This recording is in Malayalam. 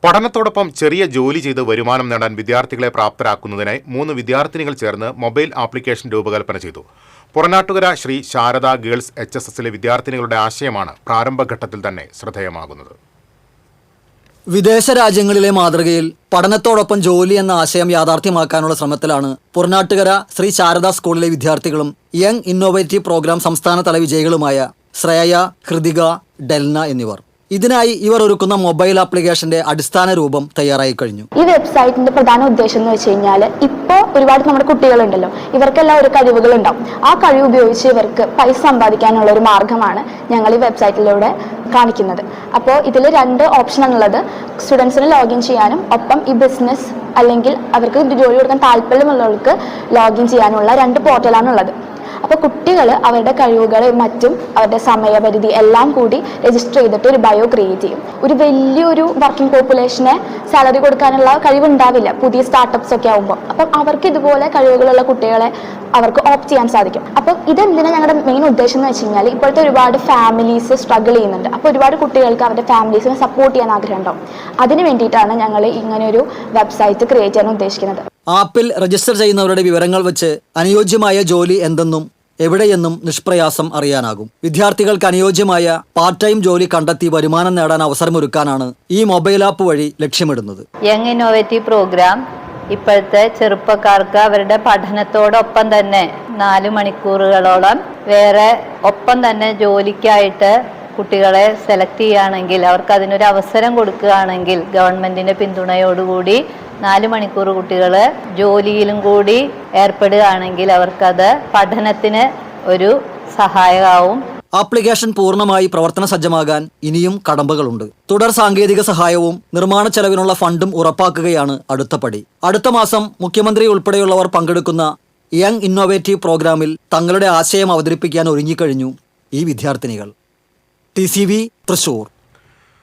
പഠനത്തോടൊപ്പം ചെറിയ ജോലി ചെയ്ത് വരുമാനം നേടാൻ വിദ്യാർത്ഥികളെ പ്രാപ്തരാക്കുന്നതിനായി 3 വിദ്യാർത്ഥിനികൾ ചേർന്ന് മൊബൈൽ ആപ്ലിക്കേഷൻ രൂപകൽപ്പന ചെയ്തു. പുറനാട്ടുകര ശ്രീ ശാരദ ഗേൾസ് HSSലെ വിദ്യാർത്ഥിനികളുടെ ആശയമാണ് പ്രാരംഭഘട്ടത്തിൽ തന്നെ ശ്രദ്ധേയമാകുന്നത്. വിദേശ രാജ്യങ്ങളിലെ മാതൃകയിൽ പഠനത്തോടൊപ്പം ജോലി എന്ന ആശയം യാഥാർത്ഥ്യമാക്കാനുള്ള ശ്രമത്തിലാണ് പുറനാട്ടുകര ശ്രീ ശാരദ സ്കൂളിലെ വിദ്യാർത്ഥികളും യങ് ഇന്നോവേറ്റീവ് പ്രോഗ്രാം സംസ്ഥാനതല വിജയികളുമായ ശ്രേയ, ഹൃതിക, ഡെൽന എന്നിവർ. ഇതിനായി ഇവർ ഒരുക്കുന്ന മൊബൈൽ ആപ്ലിക്കേഷന്റെ അടിസ്ഥാന രൂപം തയ്യാറായി കഴിഞ്ഞു. ഈ വെബ്സൈറ്റിന്റെ പ്രധാന ഉദ്ദേശം എന്ന് വെച്ച് കഴിഞ്ഞാൽ ഇപ്പോൾ ഒരുപാട് നമ്മുടെ കുട്ടികളുണ്ടല്ലോ, ഇവർക്കെല്ലാം ഒരു കഴിവുകൾ ഉണ്ടാവും. ആ കഴിവ് ഉപയോഗിച്ച് ഇവർക്ക് പൈസ സമ്പാദിക്കാനുള്ള ഒരു മാർഗമാണ് ഞങ്ങൾ ഈ വെബ്സൈറ്റിലൂടെ കാണിക്കുന്നത്. അപ്പോൾ ഇതിൽ 2 ഓപ്ഷനാണുള്ളത്. സ്റ്റുഡൻസിന് ലോഗിൻ ചെയ്യാനും ഒപ്പം ഈ ബിസിനസ് അല്ലെങ്കിൽ അവർക്ക് ജോലി കൊടുക്കാൻ താല്പര്യമുള്ളവർക്ക് ലോഗിൻ ചെയ്യാനുള്ള 2 പോർട്ടലാണുള്ളത്. അപ്പോൾ കുട്ടികൾ അവരുടെ കഴിവുകൾ മറ്റും അവരുടെ സമയപരിധി എല്ലാം കൂടി രജിസ്റ്റർ ചെയ്തിട്ട് ഒരു ബയോ ക്രിയേറ്റ് ചെയ്യും. ഒരു വലിയൊരു വർക്കിംഗ് പോപ്പുലേഷനെ സാലറി കൊടുക്കാനുള്ള കഴിവുണ്ടാവില്ല പുതിയ സ്റ്റാർട്ടപ്സ് ഒക്കെ ആകുമ്പോൾ. അപ്പം അവർക്ക് ഇതുപോലെ കഴിവുകളുള്ള കുട്ടികളെ അവർക്ക് ഓപ്റ്റ് ചെയ്യാൻ സാധിക്കും. അപ്പം ഇതെന്തിനാണ് ഞങ്ങളുടെ മെയിൻ ഉദ്ദേശം എന്ന് വെച്ച് കഴിഞ്ഞാൽ ഇപ്പോഴത്തെ ഒരുപാട് ഫാമിലീസ് സ്ട്രഗിൾ ചെയ്യുന്നുണ്ട്. അപ്പോൾ ഒരുപാട് കുട്ടികൾക്ക് അവരുടെ ഫാമിലീസിനെ സപ്പോർട്ട് ചെയ്യാൻ ആഗ്രഹം ഉണ്ടാവും. അതിന് വേണ്ടിയിട്ടാണ് ഞങ്ങൾ ഇങ്ങനെയൊരു വെബ്സൈറ്റ് ക്രിയേറ്റ് ചെയ്യാൻ ഉദ്ദേശിക്കുന്നത്. ആപ്പിൽ രജിസ്റ്റർ ചെയ്യുന്നവരുടെ വിവരങ്ങൾ വെച്ച് അനുയോജ്യമായ ജോലി എന്തെന്നും എവിടെയെന്നും നിഷ്പ്രയാസം അറിയാനാകും. വിദ്യാർത്ഥികൾക്ക് അനുയോജ്യമായ പാർട്ട് ടൈം ജോലി കണ്ടെത്തി വരുമാനം നേടാൻ അവസരമൊരുക്കാനാണ് ഈ മൊബൈൽ ആപ്പ് വഴി ലക്ഷ്യമിടുന്നത്. യങ് ഇന്നോവേറ്റീവ് പ്രോഗ്രാം ഇപ്പോഴത്തെ ചെറുപ്പക്കാർക്ക് അവരുടെ പഠനത്തോടൊപ്പം തന്നെ 4 മണിക്കൂറുകളോളം വേറെ ഒപ്പം തന്നെ ജോലിക്കായിട്ട് കുട്ടികളെ സെലക്ട് ചെയ്യുകയാണെങ്കിൽ, അവർക്ക് അതിനൊരു അവസരം കൊടുക്കുകയാണെങ്കിൽ ഗവൺമെന്റിന്റെ പിന്തുണയോടുകൂടി 4 മണിക്കൂർ കുട്ടികൾ ജോലിയിലും കൂടി ഏർപ്പെടുകയാണെങ്കിൽ അവർക്കത് പഠനത്തിന് ഒരു സഹായമാവും. ആപ്ലിക്കേഷൻ പൂർണ്ണമായി പ്രവർത്തന സജ്ജമാകാൻ ഇനിയും കടമ്പകളുണ്ട്. തുടർ സാങ്കേതിക സഹായവും നിർമ്മാണ ചെലവിനുള്ള ഫണ്ടും ഉറപ്പാക്കുകയാണ് അടുത്ത പടി. അടുത്ത മാസം മുഖ്യമന്ത്രി ഉൾപ്പെടെയുള്ളവർ പങ്കെടുക്കുന്ന യങ് ഇന്നോവേറ്റീവ് പ്രോഗ്രാമിൽ തങ്ങളുടെ ആശയം അവതരിപ്പിക്കാൻ ഒരുങ്ങിക്കഴിഞ്ഞു ഈ വിദ്യാർത്ഥിനികൾ. TCV തൃശൂർ.